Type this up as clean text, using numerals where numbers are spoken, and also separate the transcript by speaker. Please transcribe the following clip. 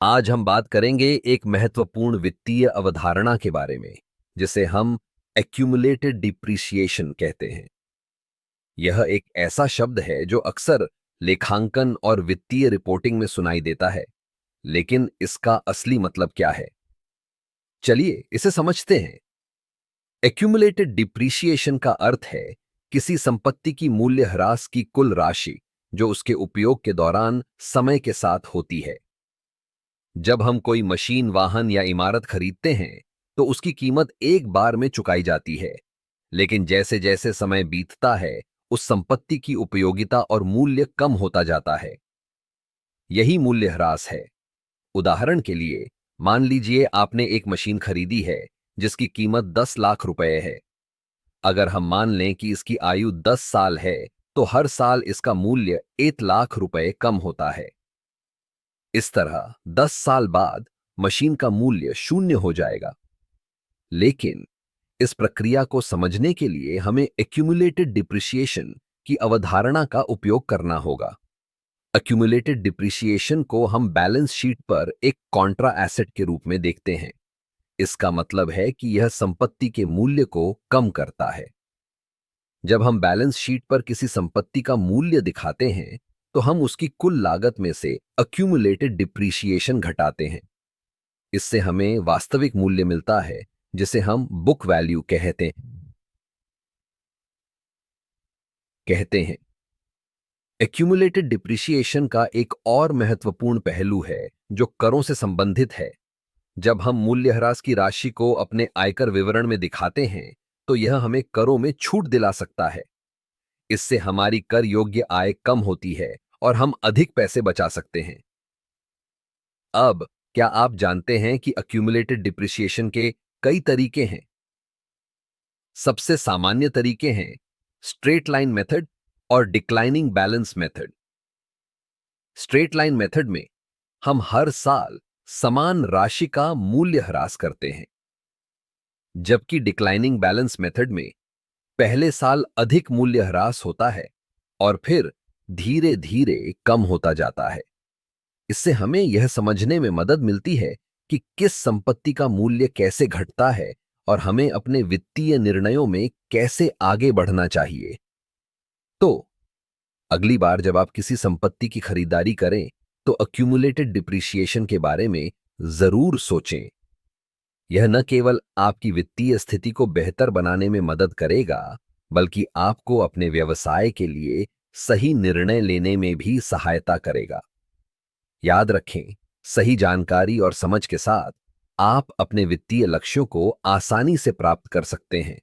Speaker 1: आज हम बात करेंगे एक महत्वपूर्ण वित्तीय अवधारणा के बारे में, जिसे हम एक्यूमुलेटेड डिप्रिसिएशन कहते हैं। यह एक ऐसा शब्द है जो अक्सर लेखांकन और वित्तीय रिपोर्टिंग में सुनाई देता है, लेकिन इसका असली मतलब क्या है? चलिए इसे समझते हैं। एक्यूमुलेटेड डिप्रिसिएशन का अर्थ है किसी संपत्ति की मूल्य ह्रास की कुल राशि जो उसके उपयोग के दौरान समय के साथ होती है। जब हम कोई मशीन, वाहन या इमारत खरीदते हैं तो उसकी कीमत एक बार में चुकाई जाती है, लेकिन जैसे जैसे समय बीतता है उस संपत्ति की उपयोगिता और मूल्य कम होता जाता है। यही मूल्यह्रास है। उदाहरण के लिए, मान लीजिए आपने एक मशीन खरीदी है जिसकी कीमत 10 लाख रुपए है। अगर हम मान लें कि इसकी आयु 10 साल है तो हर साल इसका मूल्य 1 लाख रुपए कम होता है। इस तरह 10 साल बाद मशीन का मूल्य शून्य हो जाएगा। लेकिन इस प्रक्रिया को समझने के लिए हमें एक्यूमुलेटेड डिप्रिसिएशन की अवधारणा का उपयोग करना होगा। एक्यूमुलेटेड डिप्रिसिएशन को हम बैलेंस शीट पर एक कॉन्ट्रा एसेट के रूप में देखते हैं। इसका मतलब है कि यह संपत्ति के मूल्य को कम करता है। जब हम बैलेंस शीट पर किसी संपत्ति का मूल्य दिखाते हैं तो हम उसकी कुल लागत में से एक्यूमुलेटेड डिप्रिसिएशन घटाते हैं। इससे हमें वास्तविक मूल्य मिलता है, जिसे हम बुक वैल्यू कहते हैं। एक्यूमुलेटेड डिप्रिसिएशन का एक और महत्वपूर्ण पहलू है जो करों से संबंधित है। जब हम मूल्यह्रास की राशि को अपने आयकर विवरण में दिखाते हैं तो यह हमें करों में छूट दिला सकता है। इससे हमारी कर योग्य आय कम होती है और हम अधिक पैसे बचा सकते हैं। अब क्या आप जानते हैं कि एक्यूमुलेटेड डिप्रिसिएशन के कई तरीके हैं? सबसे सामान्य तरीके हैं स्ट्रेट लाइन मेथड और declining balance method. Straight line method में हम हर साल समान राशि का मूल्य ह्रास करते हैं, जबकि डिक्लाइनिंग बैलेंस मेथड में पहले साल अधिक मूल्य ह्रास होता है और फिर धीरे धीरे कम होता जाता है। इससे हमें यह समझने में मदद मिलती है कि किस संपत्ति का मूल्य कैसे घटता है और हमें अपने वित्तीय निर्णयों में कैसे आगे बढ़ना चाहिए। तो अगली बार जब आप किसी संपत्ति की खरीदारी करें तो एक्यूमुलेटेड डिप्रिसिएशन के बारे में जरूर सोचें। यह न केवल आपकी वित्तीय स्थिति को बेहतर बनाने में मदद करेगा, बल्कि आपको अपने व्यवसाय के लिए सही निर्णय लेने में भी सहायता करेगा। याद रखें, सही जानकारी और समझ के साथ आप अपने वित्तीय लक्ष्यों को आसानी से प्राप्त कर सकते हैं।